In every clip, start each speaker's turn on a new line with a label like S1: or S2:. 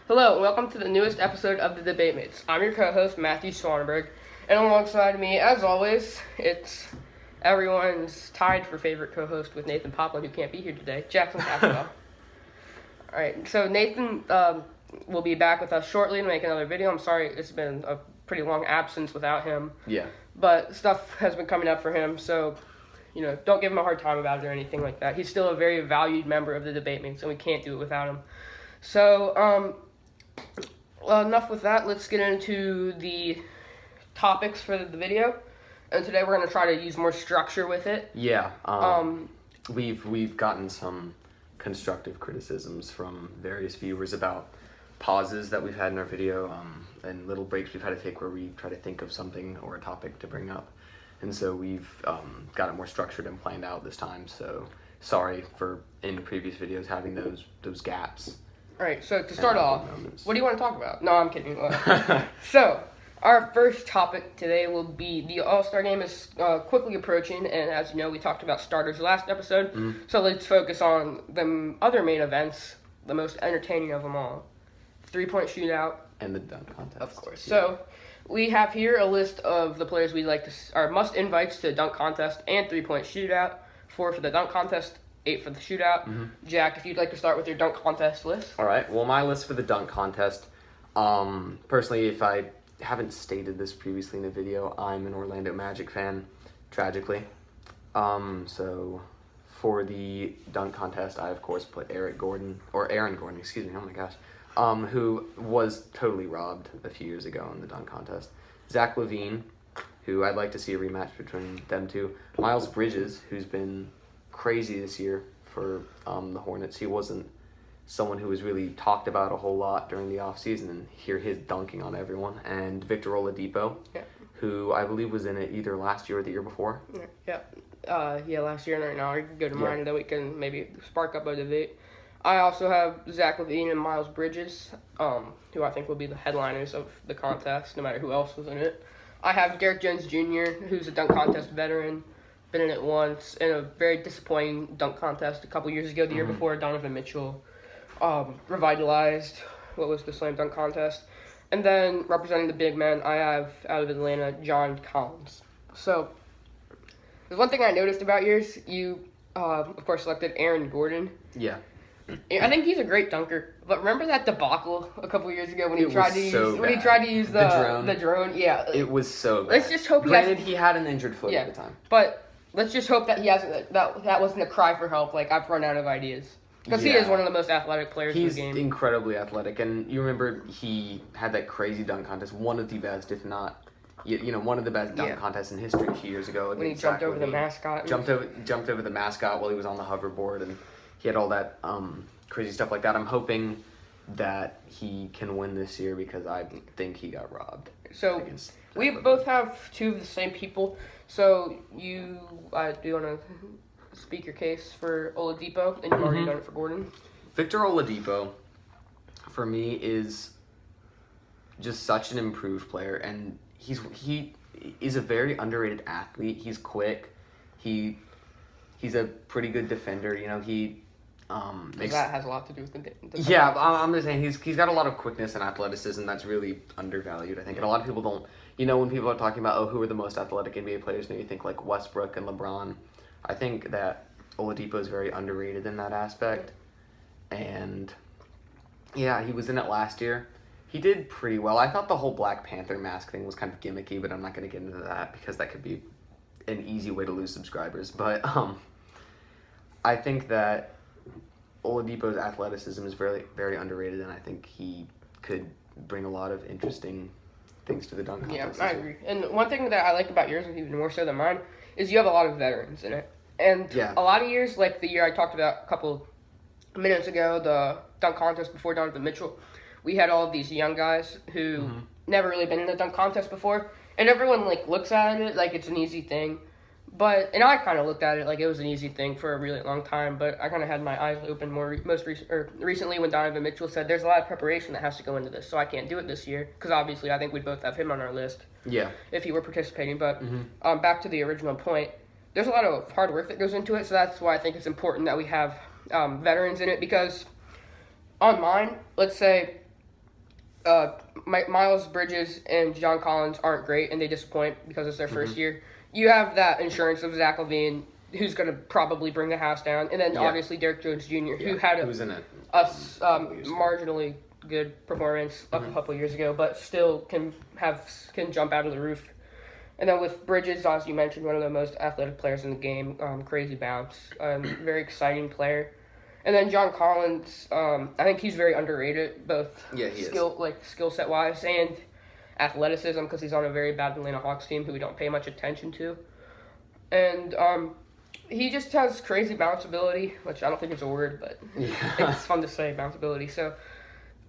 S1: Hello, and welcome to the newest episode of The Debate Mates. I'm your co-host, Matthew Swanberg, and alongside me, as always, it's everyone's tied for favorite co-host with Nathan Poplin, who can't be here today, Jackson Caswell. Alright, so Nathan will be back with us shortly to make another video. I'm sorry it's been a pretty long absence without him.
S2: Yeah.
S1: But stuff has been coming up for him, so, don't give him a hard time about it or anything like that. He's still a very valued member of the Debate Mates, and we can't do it without him. So, enough with that. Let's get into the topics for the video. And today we're going to try to use more structure with it.
S2: Yeah. We've gotten some constructive criticisms from various viewers about pauses that we've had in our video and little breaks we've had to take where we try to think of something or a topic to bring up. And so we've got it more structured and planned out this time. So sorry for in previous videos having those gaps.
S1: All right, so to start off, what do you want to talk about? No, I'm kidding. So, our first topic today will be the All-Star Game is quickly approaching, and as you know, we talked about starters last episode. Mm-hmm. So let's focus on the other main events, the most entertaining of them all. Three-point shootout.
S2: And the dunk contest.
S1: Of course. Yeah. So, we have here a list of the players we'd like to, our must-invites to the dunk contest and three-point shootout. 4 for the dunk contest, 8 for the shootout. Mm-hmm. Jack, if you'd like to start with your dunk contest list.
S2: All right. Well, my list for the dunk contest, personally, if I haven't stated this previously in a video, I'm an Orlando Magic fan, tragically. So for the dunk contest, I, of course, put Aaron Gordon, oh my gosh, who was totally robbed a few years ago in the dunk contest. Zach LaVine, who I'd like to see a rematch between them two. Miles Bridges, who's been crazy this year for the Hornets. He wasn't someone who was really talked about a whole lot during the offseason, and here his dunking on everyone. And Victor Oladipo, who I believe was in it either last year or the year before.
S1: Last year and right now are good reminder that we can maybe spark up a debate. I also have Zach LaVine and Miles Bridges, who I think will be the headliners of the contest, no matter who else was in it. I have Derrick Jones Jr., who's a dunk contest veteran. Been in it once in a very disappointing dunk contest a couple years ago. The year before, Donovan Mitchell revitalized what was the slam dunk contest. And then representing the big men, I have out of Atlanta, John Collins. So there's one thing I noticed about yours. You, of course, selected Aaron Gordon.
S2: Yeah.
S1: I think he's a great dunker, but remember that debacle a couple years ago when he tried to use the drone? Yeah,
S2: it was so bad.
S1: Let's just hope
S2: he had an injured foot at the time.
S1: But let's just hope that he hasn't. That wasn't a cry for help. Like, I've run out of ideas. Because he is one of the most athletic players in the game.
S2: He's incredibly athletic, and you remember he had that crazy dunk contest, one of the best, if not, one of the best dunk contests in history a few years ago.
S1: When he jumped over the mascot.
S2: Jumped over the mascot while he was on the hoverboard, and he had all that crazy stuff like that. I'm hoping that he can win this year because I think he got robbed.
S1: So we both have two of the same people. So do you want to speak your case for Oladipo, and you've already done it for Gordon?
S2: Victor Oladipo, for me, is just such an improved player, and he is a very underrated athlete. He's quick. He's a pretty good defender.
S1: That has a lot to do with the
S2: Yeah, I'm just saying he's got a lot of quickness and athleticism that's really undervalued, I think. And a lot of people don't, when people are talking about, who are the most athletic NBA players, you think like Westbrook and LeBron. I think that Oladipo is very underrated in that aspect. And yeah, he was in it last year. He did pretty well. I thought the whole Black Panther mask thing was kind of gimmicky, but I'm not going to get into that because that could be an easy way to lose subscribers. But I think that Oladipo's athleticism is very, very underrated, and I think he could bring a lot of interesting things to the dunk contest.
S1: Yeah, I agree. And one thing that I like about yours, even more so than mine, is you have a lot of veterans in it. And a lot of years, like the year I talked about a couple minutes ago, the dunk contest before Donovan Mitchell, we had all of these young guys who never really been in a dunk contest before, and everyone looks at it like it's an easy thing. And I kind of looked at it like it was an easy thing for a really long time, but I kind of had my eyes open recently when Donovan Mitchell said there's a lot of preparation that has to go into this, so I can't do it this year, because obviously I think we'd both have him on our list if he were participating. But back to the original point, there's a lot of hard work that goes into it, so that's why I think it's important that we have veterans in it, because on mine, let's say Miles Bridges and John Collins aren't great, and they disappoint because it's their first year. You have that insurance of Zach LaVine, who's going to probably bring the house down, and then obviously Derrick Jones Jr., who had a marginally good performance a couple years ago, but still can jump out of the roof. And then with Bridges, as you mentioned, one of the most athletic players in the game, crazy bounce, very exciting player. And then John Collins, I think he's very underrated, both skill set wise and athleticism, because he's on a very bad Atlanta Hawks team who we don't pay much attention to. And he just has crazy bounce ability, which I don't think is a word, but it's fun to say, bounce ability. So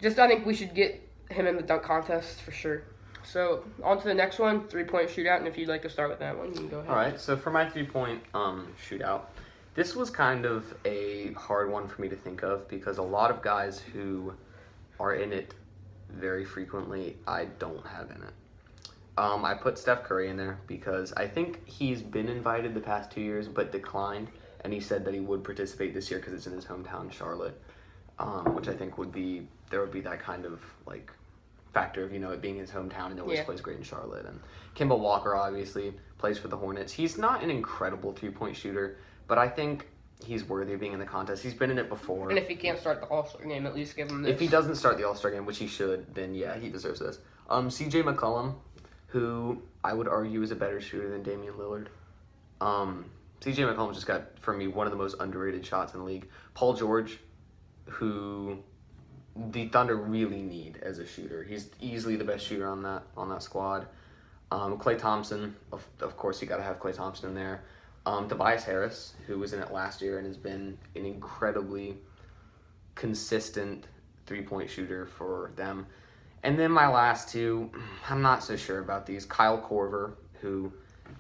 S1: I think we should get him in the dunk contest for sure. So on to the next one, 3-point shootout, and if you'd like to start with that one, you can go ahead.
S2: All right, so for my 3-point shootout, this was kind of a hard one for me to think of because a lot of guys who are in it very frequently, I don't have in it. I put Steph Curry in there because I think he's been invited the past 2 years but declined, and he said that he would participate this year because it's in his hometown, Charlotte, which I think there would be that kind of like factor of, it being his hometown and always plays great in Charlotte. And Kemba Walker obviously plays for the Hornets. He's not an incredible 3-point shooter, but I think he's worthy of being in the contest. He's been in it before.
S1: And if he can't start the All-Star game, at least give him this.
S2: If he doesn't start the All-Star game, which he should, then he deserves this. CJ McCollum, who I would argue is a better shooter than Damian Lillard. CJ McCollum just got, for me, one of the most underrated shots in the league. Paul George, who the Thunder really need as a shooter. He's easily the best shooter on that squad. Klay Thompson, of course, you got to have Klay Thompson in there. Tobias Harris, who was in it last year and has been an incredibly consistent 3-point shooter for them. And then my last two, I'm not so sure about these. Kyle Korver, who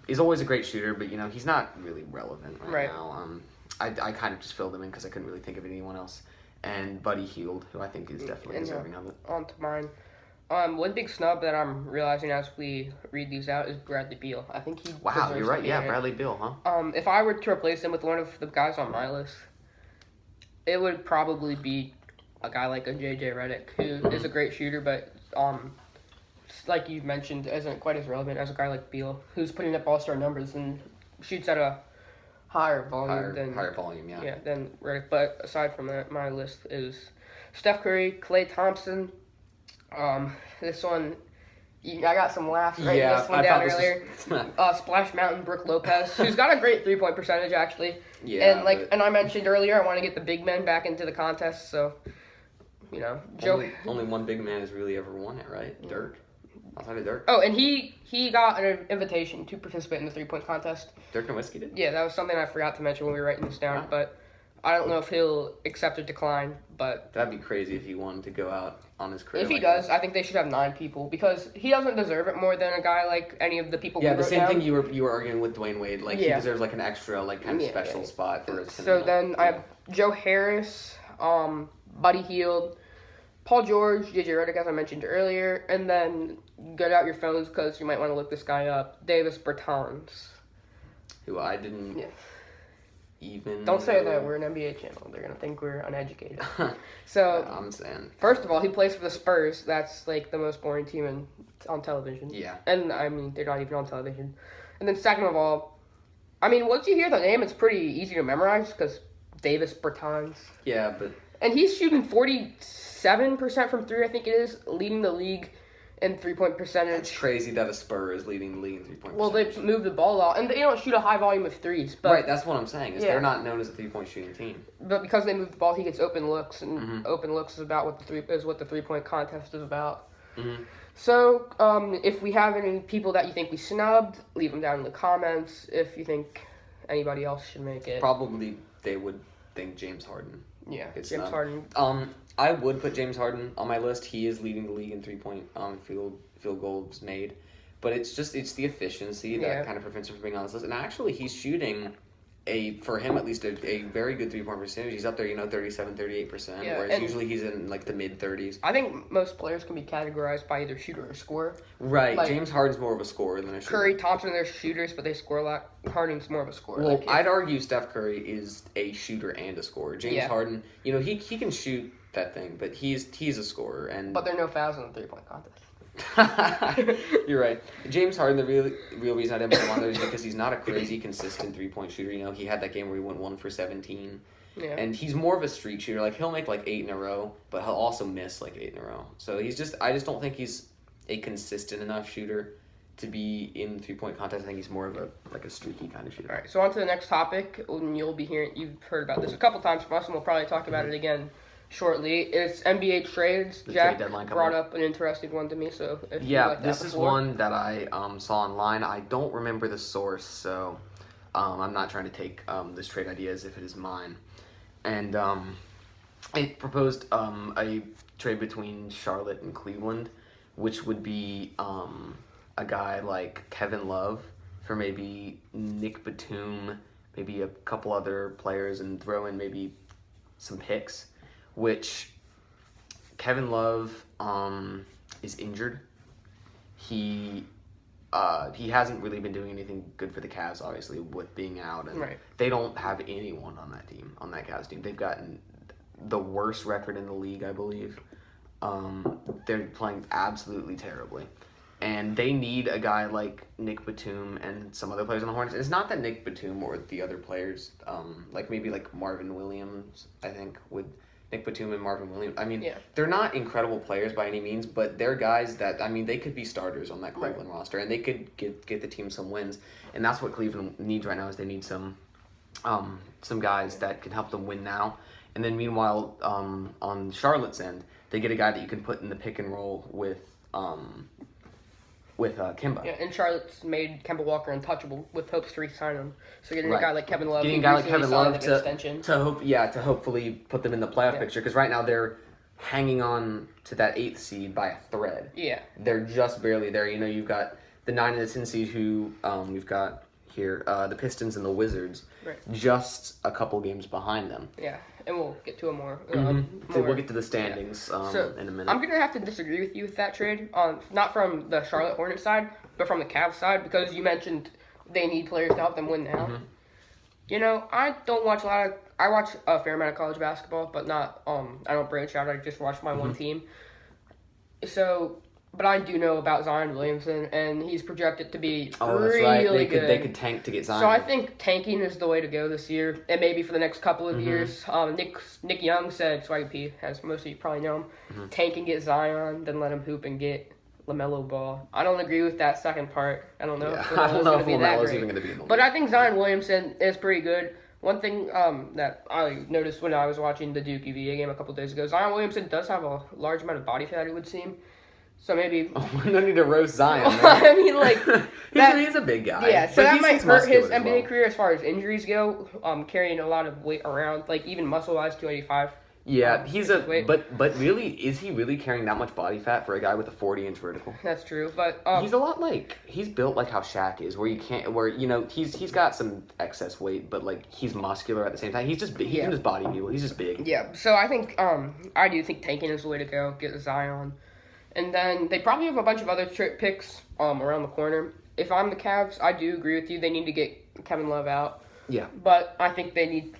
S2: is always a great shooter, but he's not really relevant right now. I kind of just filled him in because I couldn't really think of anyone else. And Buddy Hield, who I think is definitely deserving of it.
S1: On to mine. One big snub that I'm realizing as we read these out is Bradley Beal. I think he
S2: Wow, you're right. Yeah, Bradley Beal, huh?
S1: If I were to replace him with one of the guys on my list, it would probably be a guy like a JJ Redick, who is a great shooter, but like you mentioned, isn't quite as relevant as a guy like Beal, who's putting up all-star numbers and shoots at a higher volume than Redick. But aside from that, my list is Steph Curry, Klay Thompson. This one, I got some laughs writing this one down earlier. Splash Mountain, Brooke Lopez, who's got a great 3-point percentage actually. Yeah. And I mentioned earlier, I want to get the big men back into the contest. So,
S2: only one big man has really ever won it, right? Dirk. Outside of Dirk.
S1: Oh, and he got an invitation to participate in the 3-point contest.
S2: Dirk Nowitzki did?
S1: Yeah, that was something I forgot to mention when we were writing this down, but I don't know if he'll accept or decline, but...
S2: That'd be crazy if he wanted to go out on his career.
S1: If he does, I think they should have 9 people, because he doesn't deserve it more than a guy like any of the people we wrote down.
S2: Yeah, the same thing you were arguing with Dwayne Wade. He deserves an extra, kind of special spot for his...
S1: So then I have Joe Harris, Buddy Hield, Paul George, JJ Redick, as I mentioned earlier, and then get out your phones because you might want to look this guy up, Davis Bertans.
S2: Who I didn't... Yeah.
S1: Don't say that we're an NBA channel. They're gonna think we're uneducated. So
S2: I'm saying.
S1: First of all, he plays for the Spurs. That's the most boring team on television.
S2: Yeah.
S1: And they're not even on television. And then second of all, once you hear the name, it's pretty easy to memorize because Davis Bertans.
S2: Yeah, but.
S1: And he's shooting 47% from 3, I think it is, leading the league in 3-point percentage.
S2: It's crazy that a Spur is leading the league in 3-point percentage.
S1: Well, they move the ball out, and they don't shoot a high volume of threes. But,
S2: right, that's what I'm saying. They're not known as a 3-point shooting team.
S1: But because they move the ball, he gets open looks, and open looks is about what the 3-point contest is about. Mm-hmm. So, if we have any people that you think we snubbed, leave them down in the comments. If you think anybody else should make it,
S2: probably they would think James Harden.
S1: Yeah, James Harden.
S2: I would put James Harden on my list. He is leading the league in 3-point field goals made. But it's the efficiency that kind of prevents him from being on this list. And actually, he's shooting for him at least, a very good 3-point percentage. He's up there, 37, 38%, whereas usually he's in the mid-30s.
S1: I think most players can be categorized by either shooter or scorer.
S2: Right. James Harden's more of a scorer than a shooter.
S1: Curry, Thompson, they're shooters, but they score a lot. Harden's more of a scorer.
S2: Well, I'd argue Steph Curry is a shooter and a scorer. James Harden, he can shoot that thing, but he's a scorer.
S1: But there are no fouls in the 3-point contest.
S2: You're right. James Harden, the real reason I didn't put him on there is because he's not a crazy consistent 3-point shooter. You know, he had that game where he went 1 for 17.
S1: Yeah.
S2: And he's more of a streak shooter. Like, he'll make 8 in a row, but he'll also miss 8 in a row. So I just don't think he's a consistent enough shooter to be in the 3-point contest. I think he's more of a streaky kind of shooter.
S1: All right, so on to the next topic. You've heard about this a couple times from us, and we'll probably talk about it again shortly. It's NBA trades.
S2: The
S1: Jack
S2: trade deadline
S1: brought up an interesting one to me, so if you like that
S2: this is
S1: before.
S2: one that I saw online. I don't remember the source, so I'm not trying to take this trade idea as if it is mine. And it proposed a trade between Charlotte and Cleveland, which would be a guy like Kevin Love for maybe Nick Batum, maybe a couple other players, and throw in maybe some picks, which Kevin Love is injured. He hasn't really been doing anything good for the Cavs, obviously, with being out. And
S1: right.
S2: They don't have anyone on that team, on that Cavs team. They've gotten the worst record in the league, I believe. They're playing absolutely terribly. And they need a guy like Nick Batum and some other players on the Hornets. It's not that Nick Batum or the other players, maybe Marvin Williams, I think, would... Nick Batum and Marvin Williams. I mean, They're not incredible players by any means, but they're guys that, they could be starters on that Cleveland roster, and they could get the team some wins. And that's what Cleveland needs right now, is they need some guys that can help them win now. And then meanwhile, on Charlotte's end, they get a guy that you can put in the pick and roll with Kemba.
S1: Yeah, and Charlotte's made Kemba Walker untouchable with hopes to re-sign him. So getting a guy like Kevin Love,
S2: to hopefully put them in the playoff picture, because right now they're hanging on to that 8th seed by a thread.
S1: Yeah,
S2: they're just barely there. You know, you've got the 9 and the 10 seed who we've got here, the Pistons and the Wizards, just a couple games behind them.
S1: Yeah, and we'll get to it more.
S2: So we'll get to the standings in a minute.
S1: I'm going to have to disagree with you with that trade, not from the Charlotte Hornets side, but from the Cavs side, because you mentioned they need players to help them win now.
S2: Mm-hmm.
S1: You know, I don't watch I watch a fair amount of college basketball, but not, I don't branch out, I just watch my one team. So... But I do know about Zion Williamson, and he's projected to be really good.
S2: They could tank to get Zion.
S1: So I think tanking is the way to go this year, and maybe for the next couple of years. Nick Young said, Swaggy P, as most of you probably know him, tank and get Zion, then let him hoop and get LaMelo Ball. I don't agree with that second part. I don't know if LaMelo's
S2: even going to be in the league.
S1: But I think Zion Williamson is pretty good. One thing that I noticed when I was watching the Duke UVA game a couple of days ago, Zion Williamson does have a large amount of body fat, it would seem. So maybe...
S2: no need to roast Zion.
S1: I mean,
S2: he's a big guy.
S1: Yeah, so that might hurt his NBA career as far as injuries go, carrying a lot of weight around, even muscle-wise, 285.
S2: Yeah, he's but really, is he really carrying that much body fat for a guy with a 40-inch vertical?
S1: That's true, but...
S2: he's a lot he's built like how Shaq is, where he's got some excess weight, but, he's muscular at the same time. He's just big. He can just body people. He's just big.
S1: Yeah, so I think, I do think tanking is the way to go, get Zion. And then they probably have a bunch of other picks around the corner. If I'm the Cavs, I do agree with you. They need to get Kevin Love out.
S2: Yeah.
S1: But I think they need,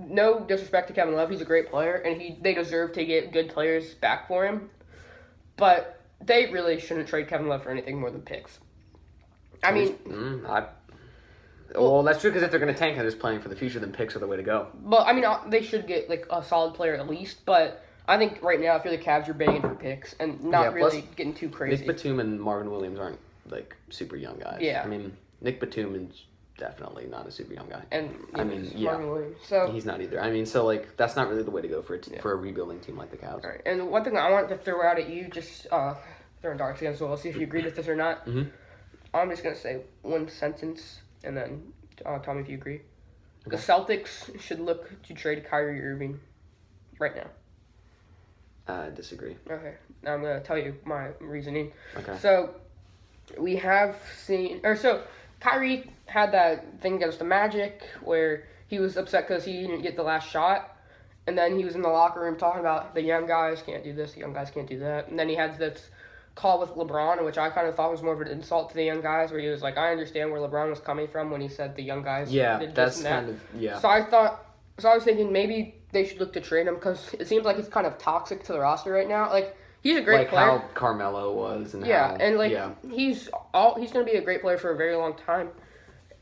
S1: no disrespect to Kevin Love, he's a great player, and they deserve to get good players back for him. But they really shouldn't trade Kevin Love for anything more than picks. I mean...
S2: Well, that's true, because if they're going to tank and they're just playing for the future, then picks are the way to go.
S1: Well, I mean, they should get, a solid player at least, but... I think right now, if you're the Cavs, you're banging for picks and not really getting too crazy.
S2: Nick Batum and Marvin Williams aren't, super young guys.
S1: Yeah.
S2: I mean, Nick Batum is definitely not a super young guy.
S1: And,
S2: Marvin
S1: Williams. So
S2: he's not either. I mean, so, that's not really the way to go for a rebuilding team like the Cavs.
S1: All right. And one thing I want to throw out at you, just throwing darts against the wall, see if you agree with this or not.
S2: Mm-hmm.
S1: I'm just going to say one sentence, and then tell me if you agree.
S2: Okay.
S1: The Celtics should look to trade Kyrie Irving right now.
S2: I disagree.
S1: Okay. Now I'm going to tell you my reasoning.
S2: Okay.
S1: So, we have seen... Kyrie had that thing against the Magic where he was upset because he didn't get the last shot. And then he was in the locker room talking about the young guys can't do this, the young guys can't do that. And then he had this call with LeBron, which I kind of thought was more of an insult to the young guys, where he was like, I understand where LeBron was coming from when he said the young guys did this and that.
S2: Yeah.
S1: So I thought... So I was thinking maybe they should look to trade him because it seems like he's kind of toxic to the roster right now. Like, he's a great player.
S2: Like how Carmelo was. And
S1: he's going to be a great player for a very long time.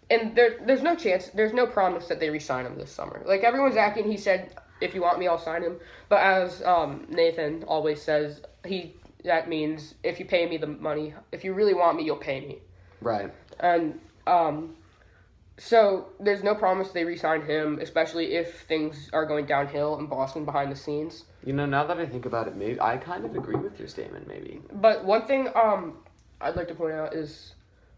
S1: And there's no chance, there's no promise that they re-sign him this summer. Like, everyone's acting, he said, if you want me, I'll sign him. But as Nathan always says, that means if you pay me the money, if you really want me, you'll pay me.
S2: Right.
S1: And so there's no promise they re-sign him, especially if things are going downhill in Boston behind the scenes.
S2: Now that I think about it, maybe I kind of agree with your statement, maybe.
S1: But one thing I'd like to point out is,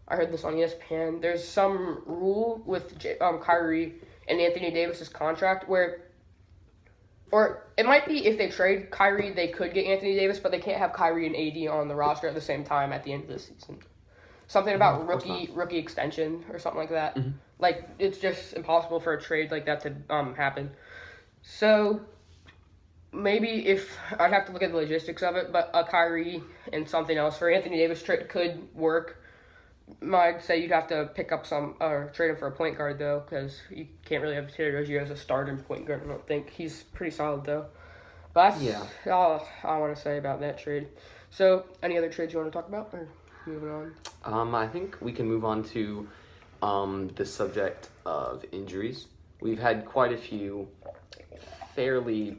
S1: I heard this on ESPN, there's some rule with Kyrie and Anthony Davis's contract where, or it might be if they trade Kyrie, they could get Anthony Davis, but they can't have Kyrie and AD on the roster at the same time at the end of the season. Something about rookie extension or something like that.
S2: Mm-hmm.
S1: Like, it's just impossible for a trade like that to happen. So, maybe if, I'd have to look at the logistics of it, but a Kyrie and something else for Anthony Davis trade could work. I'd say you'd have to pick up trade him for a point guard, though, because you can't really have Terry Rozier as a starting point guard, I don't think. He's pretty solid, though. But that's all I want to say about that trade. So, any other trades you want to talk about, or moving on?
S2: I think we can move on to the subject of injuries. We've had quite a few fairly,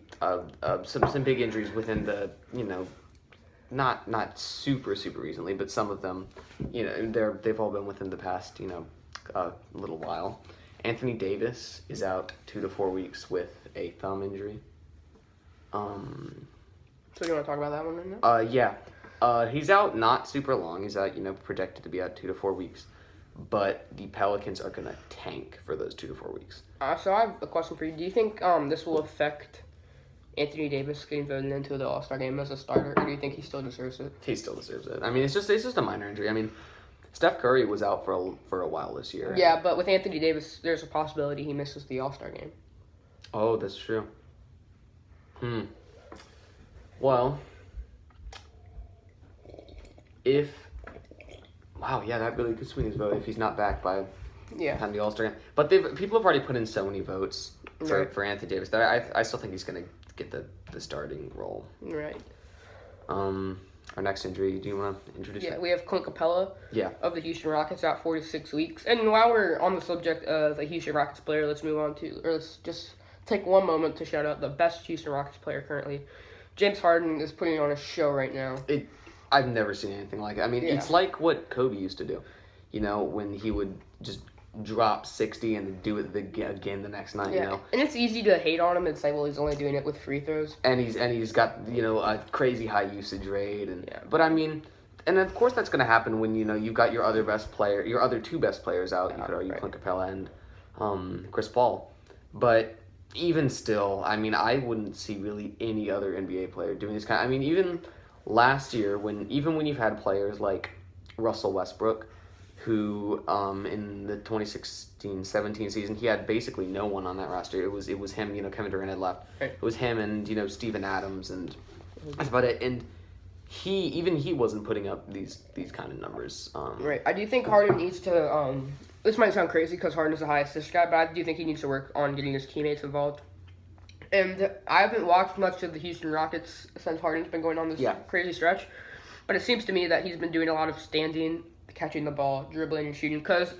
S2: some big injuries within the, not super recently, but some of them, they've all been within the past, little while. Anthony Davis is out 2 to 4 weeks with a thumb injury.
S1: So you want to talk about that one right now?
S2: Yeah. He's out not super long. He's out, projected to be out 2 to 4 weeks. But the Pelicans are going to tank for those 2 to 4 weeks.
S1: So I have a question for you. Do you think this will affect Anthony Davis getting voted into the All-Star game as a starter, or do you think he still deserves it?
S2: He still deserves it. I mean, it's just a minor injury. I mean, Steph Curry was out for a while this year.
S1: Yeah, but with Anthony Davis, there's a possibility he misses the All-Star game.
S2: Oh, that's true. Well, that really could swing his vote if he's not back by the time the All-Star game. But people have already put in so many votes for Anthony Davis that I still think he's going to get the starting role.
S1: Right.
S2: Our next injury, do you want to introduce it?
S1: Yeah, we have Clint Capella of the Houston Rockets out 4 to 6 weeks. And while we're on the subject of a Houston Rockets player, let's just take one moment to shout out the best Houston Rockets player currently. James Harden is putting on a show right now.
S2: I've never seen anything like it. I mean, it's like what Kobe used to do. When he would just drop 60 and do it again the next night.
S1: And it's easy to hate on him and say, well, he's only doing it with free throws.
S2: And he's got a crazy high usage rate. But I mean, and of course that's going to happen when you've got your other two best players out. You could argue Clint Capella and Chris Paul. But even still, I mean, I wouldn't see really any other NBA player doing this kind. I mean, even last year when you've had players like Russell Westbrook, who in the 2016-17 season, he had basically no one on that roster. It was him, Kevin Durant had left. Right. It was him and, Steven Adams, and that's about it. And he wasn't putting up these kind of numbers.
S1: Right. I do think Harden needs to, this might sound crazy because Harden is a high assist guy, but I do think he needs to work on getting his teammates involved. And I haven't watched much of the Houston Rockets since Harden's been going on this crazy stretch, but it seems to me that he's been doing a lot of standing, catching the ball, dribbling, and shooting, because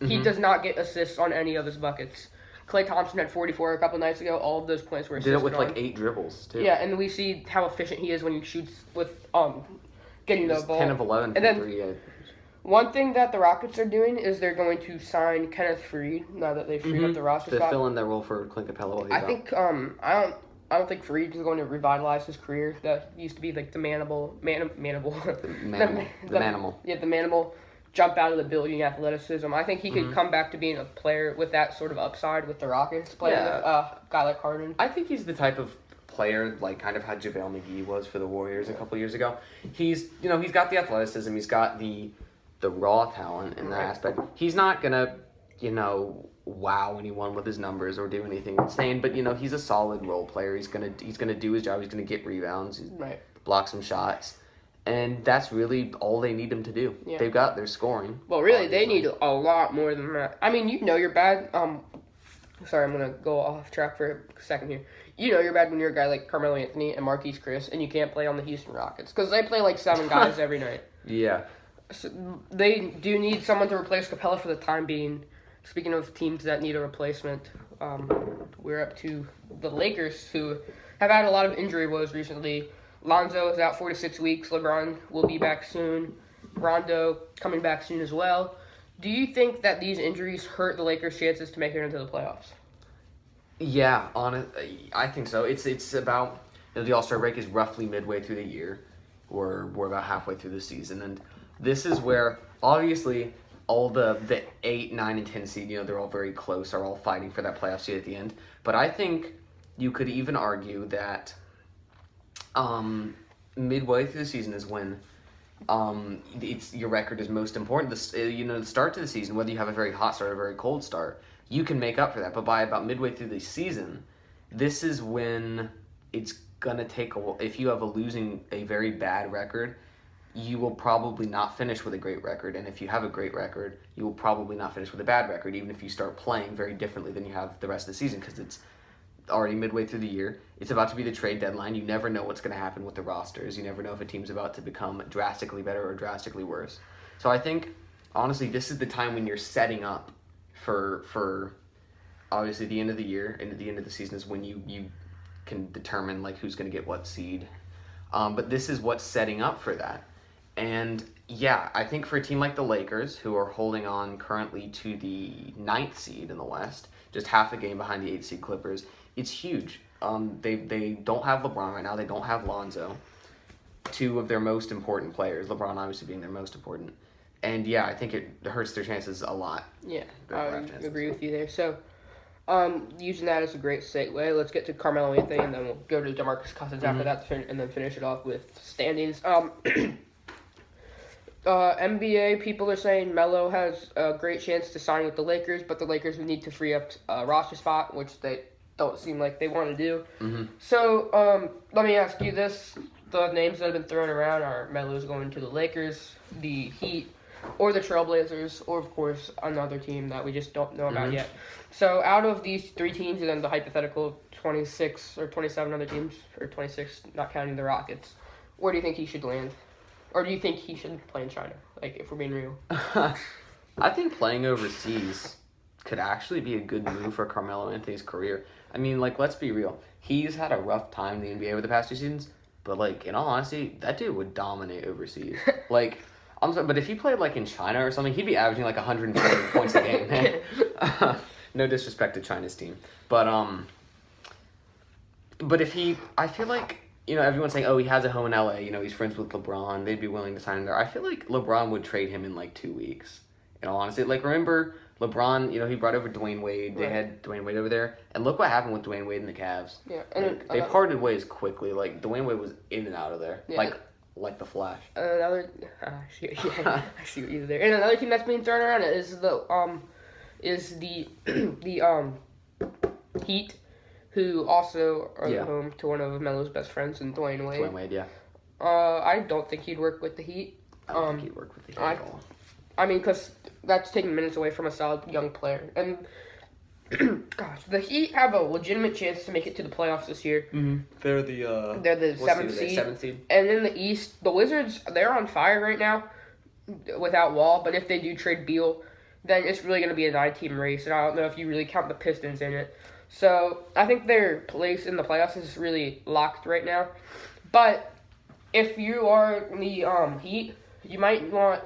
S1: he does not get assists on any of his buckets. Klay Thompson had 44 a couple nights ago. All of those points were assisted.
S2: Did it with like 8 dribbles, too.
S1: Yeah, and we see how efficient he is when he shoots with getting the ball.
S2: 10 of 11
S1: and then,
S2: 3.
S1: One thing that the Rockets are doing is they're going to sign Kenneth Faried now that they've freed up the roster
S2: to
S1: spot.
S2: fill in that role for Clint Capella while he's out.
S1: Think I don't think Faried is going to revitalize his career. That used to be like the manimal. Yeah, the manimal jump out of the building athleticism. I think he could come back to being a player with that sort of upside with the Rockets, playing with a guy like Harden.
S2: I think he's the type of player like kind of how JaVale McGee was for the Warriors a couple years ago. He's got the athleticism, he's got the raw talent in that aspect. He's not gonna, wow anyone with his numbers or do anything insane, but he's a solid role player. He's gonna do his job. He's gonna get rebounds, block some shots. And that's really all they need him to do. Yeah. They've got their scoring.
S1: Well, really, obviously. They need a lot more than that. I mean, you're bad. Sorry, I'm going to go off track for a second here. You know you're bad when you're a guy like Carmelo Anthony and Marquise Chris, and you can't play on the Houston Rockets. Because they play like 7 guys every night.
S2: Yeah.
S1: So they do need someone to replace Capella for the time being. Speaking of teams that need a replacement, we're up to the Lakers, who have had a lot of injury woes recently. Lonzo is out 4 to 6 weeks. LeBron will be back soon. Rondo coming back soon as well. Do you think that these injuries hurt the Lakers' chances to make it into the playoffs?
S2: Yeah, I think so. It's about, the All-Star break is roughly midway through the year. We're about halfway through the season, and this is where obviously all the 8, 9, and 10 seed, they're all very close, are all fighting for that playoff seed at the end. But I think you could even argue that midway through the season is when your record is most important. The start to the season, whether you have a very hot start or a very cold start, you can make up for that. But by about midway through the season, this is when it's gonna take if you have a very bad record, you will probably not finish with a great record. And if you have a great record, you will probably not finish with a bad record, even if you start playing very differently than you have the rest of the season, because it's already midway through the year. It's about to be the trade deadline. You never know what's going to happen with the rosters. You never know if a team's about to become drastically better or drastically worse. So I think, honestly, this is the time when you're setting up for obviously the end of the year, and at the end of the season is when you can determine like who's going to get what seed. But this is what's setting up for that. And yeah, I think for a team like the Lakers, who are holding on currently to the 9th seed in the West, just half a game behind the 8th seed Clippers, it's huge. They don't have LeBron right now. They don't have Lonzo. 2 of their most important players, LeBron obviously being their most important. And yeah, I think it hurts their chances a lot.
S1: Yeah, I agree with you there. So, using that as a great segue, let's get to Carmelo Anthony, and then we'll go to DeMarcus Cousins after that, and then finish it off with standings. NBA people are saying Melo has a great chance to sign with the Lakers, but the Lakers would need to free up a roster spot, which they don't seem like they want to do.
S2: Mm-hmm.
S1: So, let me ask you this. The names that have been thrown around are Melo's going to the Lakers, the Heat, or the Trailblazers, or, of course, another team that we just don't know about yet. So, out of these 3 teams, and then the hypothetical 26 or 27 other teams, or 26, not counting the Rockets, where do you think he should land? Or do you think he should play in China, like, if we're being real?
S2: I think playing overseas could actually be a good move for Carmelo Anthony's career. I mean, like, let's be real. He's had a rough time in the NBA over the past 2 seasons, but, like, in all honesty, that dude would dominate overseas. Like, I'm sorry, but if he played, like, in China or something, he'd be averaging, like, 140 points a game, man. No disrespect to China's team. But if I feel like, everyone's saying, oh, he has a home in LA, he's friends with LeBron, they'd be willing to sign him there. I feel like LeBron would trade him in, like, 2 weeks, in all honesty. Like, remember, LeBron, he brought over Dwayne Wade. They had Dwayne Wade over there. And look what happened with Dwayne Wade and the Cavs.
S1: Yeah.
S2: And they parted ways quickly. Like, Dwayne Wade was in and out of there. Yeah. Like the Flash.
S1: I see what you did there. And another team that's being thrown around is the Heat, who also are home to one of Melo's best friends, and Dwayne Wade.
S2: Dwayne Wade, yeah.
S1: I don't think he'd work with the Heat.
S2: I don't think he'd work with the Heat at all.
S1: I mean, because that's taking minutes away from a solid young player. And, gosh, the Heat have a legitimate chance to make it to the playoffs this year.
S2: Mm-hmm. They're the
S1: 7th seed. And in the East, the Wizards, they're on fire right now without Wall. But if they do trade Beal, then it's really going to be a 9-team race. And I don't know if you really count the Pistons in it. So I think their place in the playoffs is really locked right now. But if you are the Heat, you might want...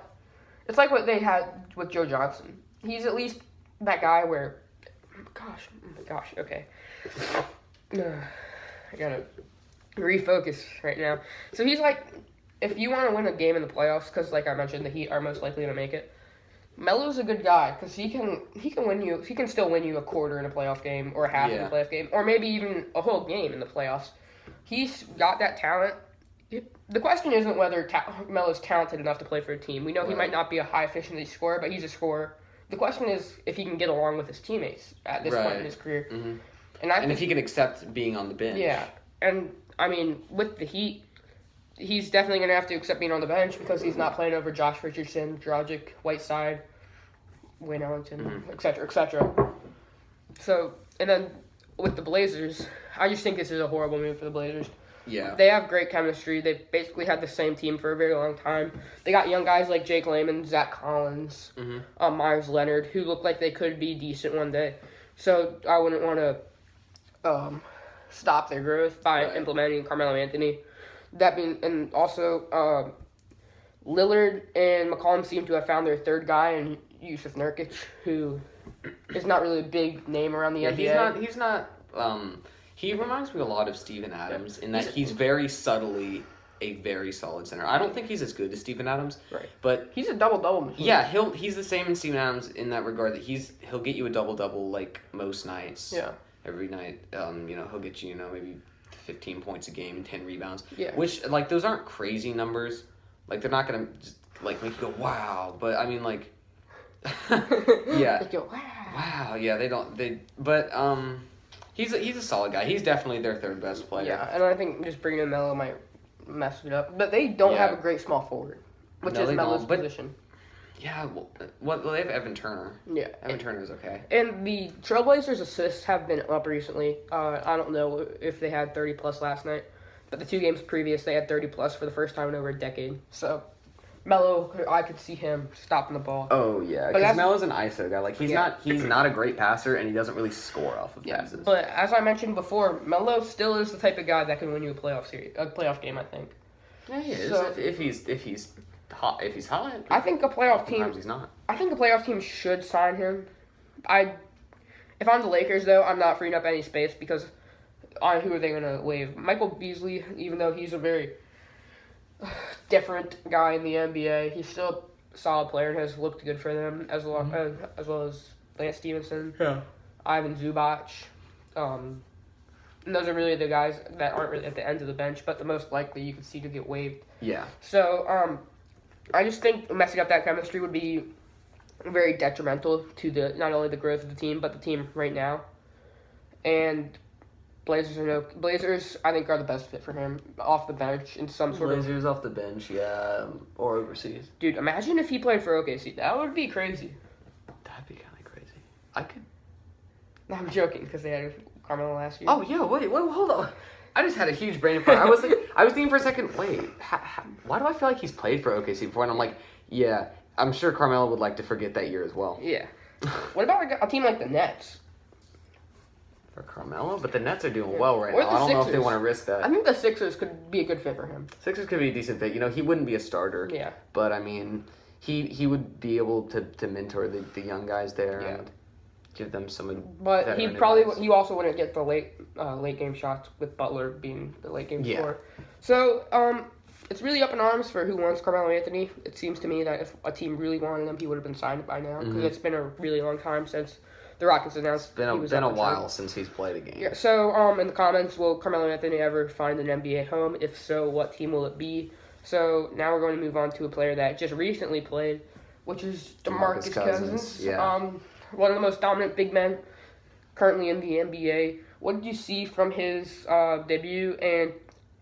S1: It's like what they had with Joe Johnson. He's at least that guy where... Gosh, okay. I gotta refocus right now. So he's like, if you want to win a game in the playoffs, because like I mentioned, the Heat are most likely to make it, Melo's a good guy, because he can still win you a quarter in a playoff game, or a half in a playoff game, or maybe even a whole game in the playoffs. He's got that talent. The question isn't whether Melo's talented enough to play for a team. We know he might not be a high-efficiency scorer, but he's a scorer. The question is if he can get along with his teammates at this point in his career.
S2: Mm-hmm. And if he can accept being on the bench.
S1: Yeah. And, I mean, with the Heat, he's definitely going to have to accept being on the bench because he's not playing over Josh Richardson, Dragic, Whiteside, Wayne Ellington, etc., etc. So, and then with the Blazers, I just think this is a horrible move for the Blazers.
S2: Yeah.
S1: They have great chemistry. They've basically had the same team for a very long time. They got young guys like Jake Layman, Zach Collins, Myers Leonard, who look like they could be decent one day. So I wouldn't want to stop their growth by implementing Carmelo Anthony. That being, and also Lillard and McCollum seem to have found their third guy in Yusuf Nurkic, who is not really a big name around the NBA.
S2: He's not. He reminds me a lot of Steven Adams in that he's very subtly a very solid center. I don't think he's as good as Steven Adams,
S1: right?
S2: But
S1: he's a double machine.
S2: Yeah, he's the same as Steven Adams in that regard that he'll get you a double like most nights.
S1: Yeah.
S2: Every night, he'll get you, maybe 15 points a game, 10 rebounds.
S1: Yeah.
S2: Which like those aren't crazy numbers. Like they're not gonna just like make you go wow, but I mean like. Yeah.
S1: They go wow.
S2: Wow. Yeah. But he's a solid guy. He's definitely their third best player.
S1: Yeah, and I think just bringing in Melo might mess it up. But they don't have a great small forward, which is Melo's position.
S2: Yeah, well, they have Evan Turner.
S1: Yeah.
S2: Evan Turner's okay.
S1: And the Trailblazers' assists have been up recently. I don't know if they had 30-plus last night, but the 2 games previous, they had 30-plus for the first time in over a decade. So, Melo, I could see him stopping the ball.
S2: Oh, yeah, because Melo's an ISO guy. Like, he's not a great passer, and he doesn't really score off of passes.
S1: But as I mentioned before, Melo still is the type of guy that can win you a playoff game, I think.
S2: Yeah, he is. So, if he's hot.
S1: I think a playoff team.
S2: Sometimes he's not.
S1: I think a playoff team should sign him. If I'm the Lakers, though, I'm not freeing up any space because who are they going to waive? Michael Beasley, even though he's a very different guy in the NBA, he's still a solid player and has looked good for them, as well as Lance Stevenson, Ivan Zubac. And those are really the guys that aren't really at the end of the bench, but the most likely you can see to get waived.
S2: Yeah.
S1: So, I just think messing up that chemistry would be very detrimental to not only the growth of the team, but the team right now. And Blazers, I think, are the best fit for him off the bench in some sort of...
S2: Blazers off the bench, yeah, or overseas.
S1: Dude, imagine if he played for OKC. That would be crazy.
S2: That'd be kind of crazy. I could...
S1: No, I'm joking, because they had Carmelo last year.
S2: Oh, yeah, wait, hold on. I just had a huge brain fart. I was thinking for a second, wait, why do I feel like he's played for OKC before? And I'm like, yeah, I'm sure Carmelo would like to forget that year as well.
S1: Yeah. What about a team like the Nets?
S2: For Carmelo? But the Nets are doing well right
S1: now.
S2: I don't know if they want to risk that.
S1: I think the Sixers could be a good fit for him.
S2: Sixers could be a decent fit. He wouldn't be a starter.
S1: Yeah.
S2: But, I mean, he would be able to mentor the young guys there and give them some.
S1: But he also wouldn't get the late game shots with Butler being the late game scorer. So it's really up in arms for who wants Carmelo Anthony. It seems to me that if a team really wanted him, he would have been signed by now because it's been a really long time since the Rockets announced.
S2: It's been a while since he's played a game.
S1: Yeah. So in the comments, will Carmelo Anthony ever find an NBA home? If so, what team will it be? So now we're going to move on to a player that just recently played, which is DeMarcus Cousins.
S2: Yeah.
S1: One of the most dominant big men currently in the NBA. What did you see from his debut, and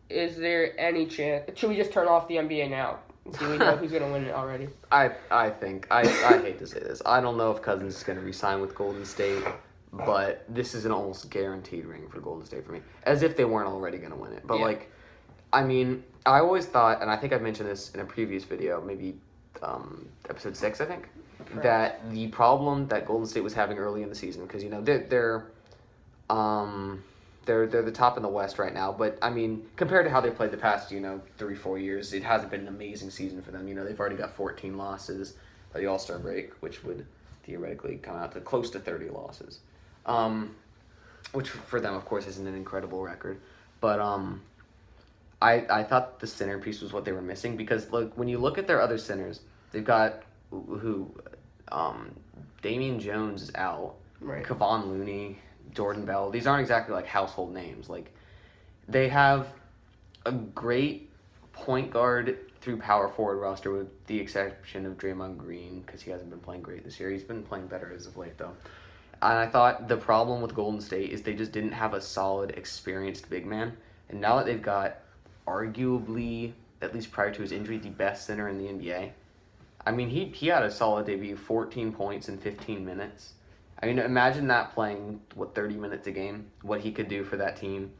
S1: is there any chance? Should we just turn off the NBA now? Do we know who's going to win it already?
S2: I hate to say this. I don't know if Cousins is going to re-sign with Golden State, but this is an almost guaranteed ring for Golden State for me. As if they weren't already going to win it. But, I mean, I always thought, and I think I mentioned this in a previous video, maybe episode 6, I think, that the problem that Golden State was having early in the season, because they're the top in the West right now, but I mean compared to how they played the past 3-4 years, it hasn't been an amazing season for them. They've already got 14 losses by the All-Star break, which would theoretically come out to close to 30 losses, which for them of course isn't an incredible record, but I thought the centerpiece was what they were missing, because when you look at their other centers, they've got Damian Jones is out.
S1: Right.
S2: Kevon Looney, Jordan Bell. These aren't exactly household names. They have a great point guard through power forward roster, with the exception of Draymond Green, because he hasn't been playing great this year. He's been playing better as of late, though. And I thought the problem with Golden State is they just didn't have a solid, experienced big man. And now that they've got arguably, at least prior to his injury, the best center in the NBA. I mean, he had a solid debut, 14 points in 15 minutes. I mean, imagine that playing, 30 minutes a game, what he could do for that team.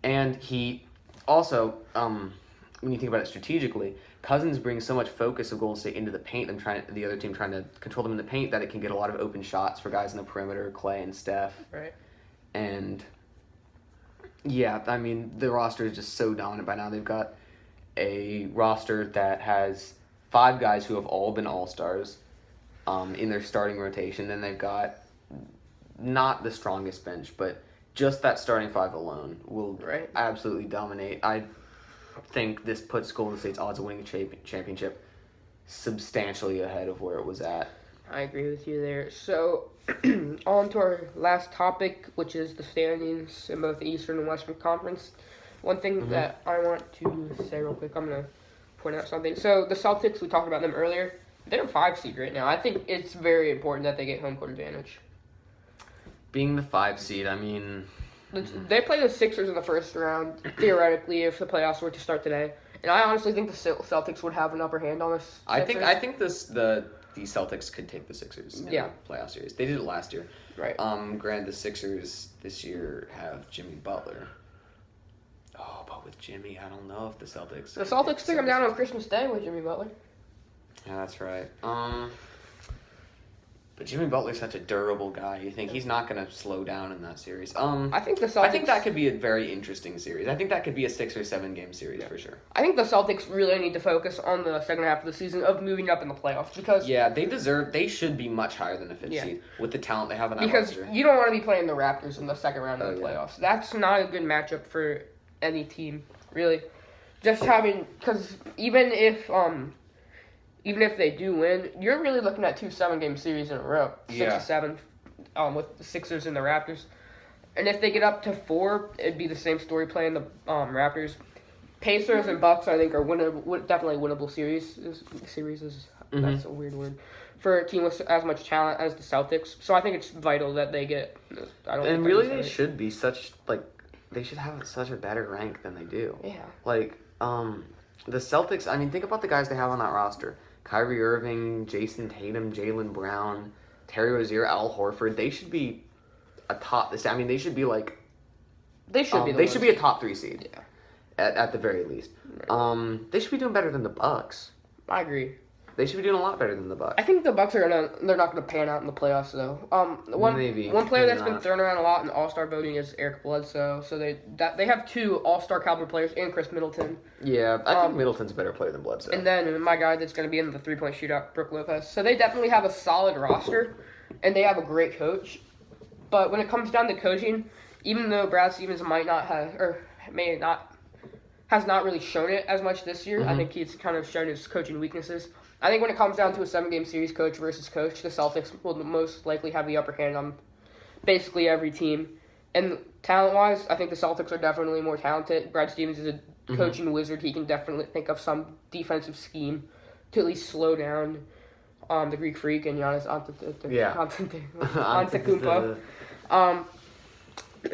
S2: And he also, when you think about it strategically, Cousins brings so much focus of Golden State into the paint, the other team trying to control them in the paint, that it can get a lot of open shots for guys in the perimeter, Clay and Steph.
S1: Right.
S2: And, yeah, I mean, the roster is just so dominant by now. They've got a roster that has 5 guys who have all been All-Stars in their starting rotation. Then they've got not the strongest bench, but just that starting 5 alone will absolutely dominate. I think this puts Golden State's odds of winning a championship substantially ahead of where it was at.
S1: I agree with you there. So, on to our last topic, which is the standings in both the Eastern and Western Conference. One thing that I want to say real quick, I'm going to point out something. So, the Celtics, we talked about them earlier. They're a 5 seed right now. I think it's very important that they get home court advantage.
S2: Being the 5 seed, I mean...
S1: They play the Sixers in the first round, theoretically, if the playoffs were to start today. And I honestly think the Celtics would have an upper hand on this.
S2: I think the Celtics could take the Sixers in the playoff series. They did it last year.
S1: Right.
S2: Granted, the Sixers this year have Jimmy Butler. Oh, but with Jimmy, I don't know if the Celtics...
S1: The Celtics took him down on Christmas Day with Jimmy Butler.
S2: Yeah, that's right. But Jimmy Butler's such a durable guy. You think he's not going to slow down in that series?
S1: I think
S2: that could be a very interesting series. I think that could be a 6 or 7 game series for sure.
S1: I think the Celtics really need to focus on the second half of the season of moving up in the playoffs because
S2: they should be much higher than a 5th seed with the talent they have in that
S1: roster.
S2: Because
S1: you don't want to be playing the Raptors in the second round of the playoffs. That's not a good matchup for any team, really. Just having because even if they do win, you're really looking at 2 7-game series in a row. 6-7 with the Sixers and the Raptors. And if they get up to 4, it'd be the same story playing the Raptors. Pacers and Bucks, I think, are definitely winnable series. That's a weird word. For a team with as much talent as the Celtics. So I think it's vital that they get...
S2: they should be they should have such a better rank than they do.
S1: Yeah.
S2: The Celtics, I mean, think about the guys they have on that roster. Kyrie Irving, Jason Tatum, Jaylen Brown, Terry Rozier, Al Horford. They should be a top. I mean, they should be like. They should be a top 3 seed.
S1: Yeah.
S2: At the very least. Right. They should be doing better than the Bucks.
S1: I agree.
S2: They should be doing a lot better than the Bucks.
S1: I think the Bucks they're not gonna pan out in the playoffs though. One player that's been thrown around a lot in All-Star voting is Eric Bledsoe. So they have 2 All-Star caliber players and Chris Middleton.
S2: Yeah, I think Middleton's a better player than Bledsoe.
S1: And then my guy that's gonna be in the 3-point shootout, Brook Lopez. So they definitely have a solid roster, and they have a great coach. But when it comes down to coaching, even though Brad Stevens has not really shown it as much this year, I think he's kind of shown his coaching weaknesses. I think when it comes down to a 7-game series, coach versus coach, the Celtics will most likely have the upper hand on basically every team. And talent-wise, I think the Celtics are definitely more talented. Brad Stevens is a coaching wizard. He can definitely think of some defensive scheme to at least slow down the Greek Freak and Giannis Antetokounmpo.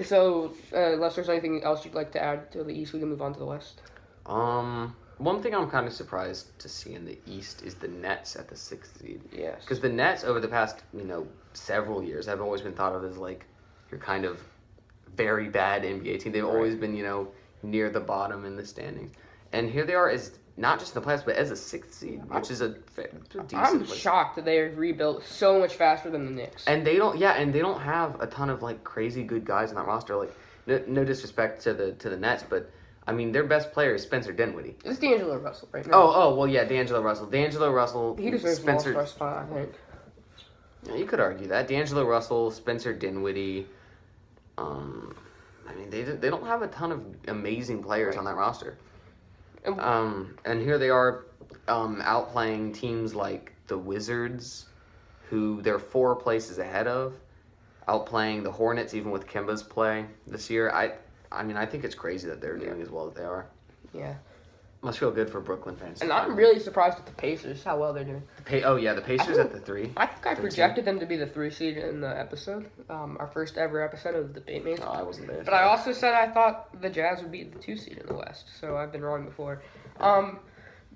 S1: So, unless there's anything else you'd like to add to the East, we can move on to the West.
S2: One thing I'm kind of surprised to see in the East is the Nets at the 6th seed.
S1: Yes.
S2: Because the Nets, over the past, several years, have always been thought of as, your kind of very bad NBA team. They've always been, near the bottom in the standings. And here they are as, not just in the playoffs, but as a 6th seed, which is a decent
S1: I'm shocked that they have rebuilt so much faster than the Knicks.
S2: And they don't have a ton of, crazy good guys on that roster. No disrespect to the Nets, but... I mean, their best player is Spencer Dinwiddie.
S1: It's D'Angelo Russell right now.
S2: D'Angelo Russell.
S1: He deserves an All-Star spot, I think.
S2: Yeah, you could argue that. D'Angelo Russell, Spencer Dinwiddie. They don't have a ton of amazing players on that roster. And here they are outplaying teams like the Wizards, who they're 4 places ahead of, outplaying the Hornets even with Kemba's play this year. I think it's crazy that they're doing as well as they are.
S1: Yeah.
S2: Must feel good for Brooklyn fans.
S1: And I'm really surprised at the Pacers, how well they're doing.
S2: The Pacers at the 3.
S1: I think I projected them to be the 3 seed in the episode, our first ever episode of the Debate Mates.
S2: Oh, I wasn't there.
S1: But I also said I thought the Jazz would be the 2 seed in the West, so I've been wrong before.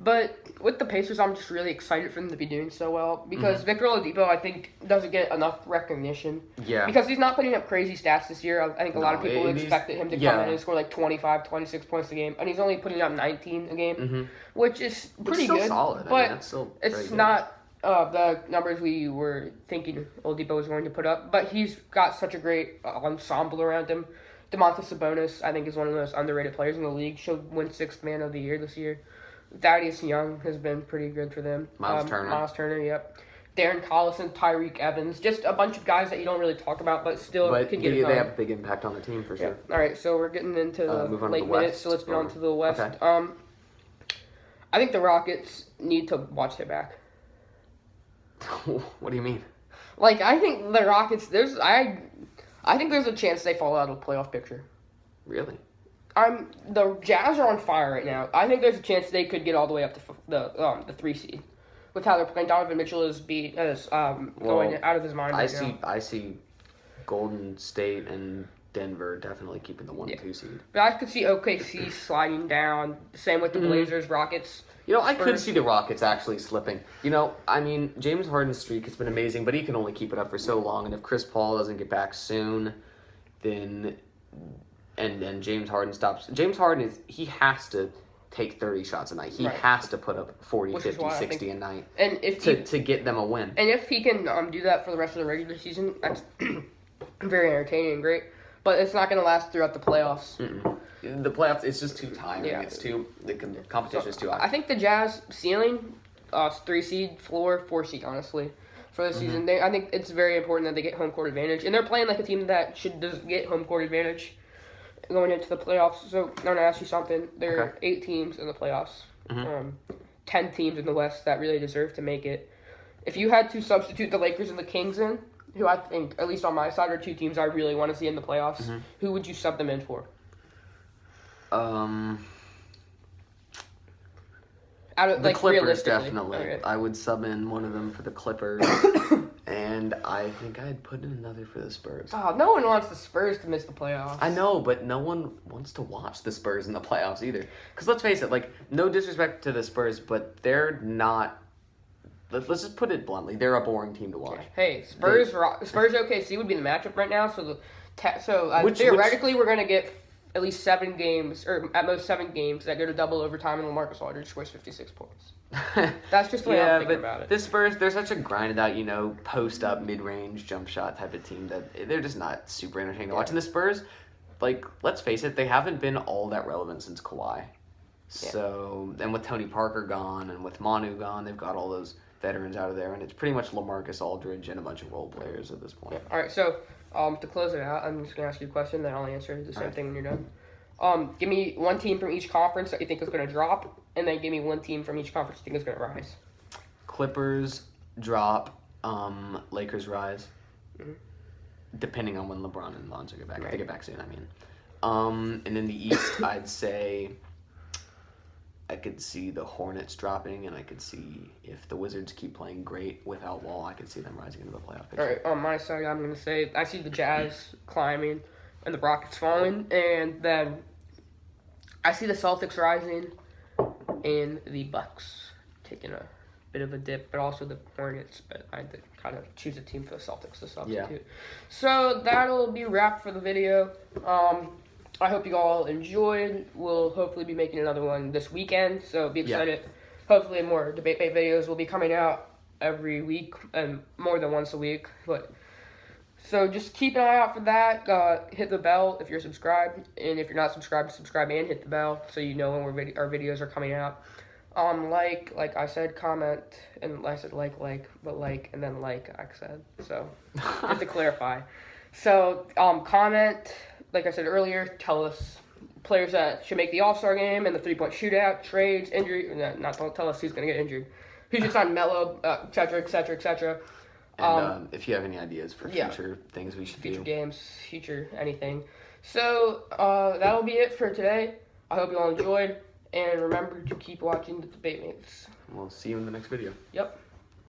S1: But with the Pacers, I'm just really excited for them to be doing so well because Victor Oladipo, I think, doesn't get enough recognition.
S2: Yeah.
S1: Because he's not putting up crazy stats this year. I think a lot of people expected him to come in and score like 25, 26 points a game, and he's only putting up 19 a game, which is pretty good.
S2: Solid.
S1: But
S2: that's still
S1: it's not the numbers we were thinking Oladipo was going to put up. But he's got such a great ensemble around him. Domantas Sabonis, I think, is one of the most underrated players in the league. Should win 6th Man of the Year this year. Thaddeus Young has been pretty good for them.
S2: Miles Turner,
S1: yep. Darren Collison, Tyreek Evans, just a bunch of guys that you don't really talk about, but still can get it done.
S2: They have a big impact on the team for sure.
S1: All right, so we're getting into the late minutes, so let's get on to the West.
S2: Okay.
S1: I think the Rockets need to watch their back.
S2: What do you mean?
S1: Like, I think the Rockets, I think there's a chance they fall out of the playoff picture.
S2: Really?
S1: The Jazz are on fire right now. I think there's a chance they could get all the way up to the 3 seed, with how they're playing. Donovan Mitchell is going out of his mind right now.
S2: I see Golden State and Denver definitely keeping the 1 and 2 seed.
S1: But I could see OKC sliding down. Same with the Blazers, Rockets.
S2: I could see the Rockets actually slipping. James Harden's streak has been amazing, but he can only keep it up for so long. And if Chris Paul doesn't get back soon, then and James Harden stops. James Harden he has to take 30 shots a night. He has to put up 40, 50, 60 a night
S1: and if
S2: to get them a win.
S1: And if he can do that for the rest of the regular season, that's very entertaining and great. But it's not going to last throughout the playoffs.
S2: The playoffs, it's just too tiring. Yeah. The competition is too high.
S1: I think the Jazz ceiling, 3 seed, floor 4 seed, honestly, for the season. I think it's very important that they get home court advantage, and they're playing like a team that should get home court advantage going into the playoffs. So I'm going to ask you something. There are 8 teams in the playoffs, 10 teams in the West that really deserve to make it. If you had to substitute the Lakers and the Kings in, who I think, at least on my side, are 2 teams I really want to see in the playoffs, who would you sub them in for?
S2: The Clippers, definitely. Okay. I would sub in one of them for the Clippers, and I think I'd put in another for the Spurs.
S1: Oh, no one wants the Spurs to miss the playoffs.
S2: I know, but no one wants to watch the Spurs in the playoffs either. Because let's face it, no disrespect to the Spurs, but they're not... Let's just put it bluntly. They're a boring team to watch.
S1: Hey, Spurs OKC would be the matchup right now. So theoretically, we're going to get at least 7 games, or at most 7 games that go to double overtime, and LaMarcus Aldridge scores 56 points. That's just the way I'm thinking about it.
S2: The Spurs, they're such a grinded out, post up, mid range, jump shot type of team that they're just not super entertaining to watch. And the Spurs, let's face it, they haven't been all that relevant since Kawhi. So, and with Tony Parker gone and with Manu gone, they've got all those veterans out of there, and it's pretty much LaMarcus Aldridge and a bunch of role players at this point.
S1: All right, so to close it out, I'm just going to ask you a question, then I'll answer the same thing when you're done. Give me 1 team from each conference that you think is going to drop, and then give me 1 team from each conference you think is going to rise.
S2: Clippers drop, Lakers rise, depending on when LeBron and Lonzo get back. If they get back soon, I mean. And in the East, I'd say I could see the Hornets dropping, and I could see if the Wizards keep playing great without Wall, I could see them rising into the playoff picture.
S1: All right, on my side, I'm going to say I see the Jazz climbing and the Rockets falling, and then I see the Celtics rising and the Bucks taking a bit of a dip, but also the Hornets. But I had to kind of choose a team for the Celtics to substitute. Yeah. So that'll be wrapped for the video. I hope you all enjoyed. We'll hopefully be making another one this weekend, so be excited. Yeah. Hopefully more debate videos will be coming out every week and more than once a week. So just keep an eye out for that. Hit the bell if you're subscribed, and if you're not subscribed, subscribe and hit the bell so you know when our videos are coming out. Like I said, comment, and I said like, and then I said. So just to clarify. So comment. Like I said earlier, tell us players that should make the All-Star game and the 3-point shootout, trades, injury. Don't tell us who's going to get injured. Who should sign Melo, et cetera, et cetera, et cetera.
S2: And if you have any ideas for future things we should do.
S1: Future games, future anything. So that'll be it for today. I hope you all enjoyed. And remember to keep watching the debate mates.
S2: We'll see you in the next video.
S1: Yep.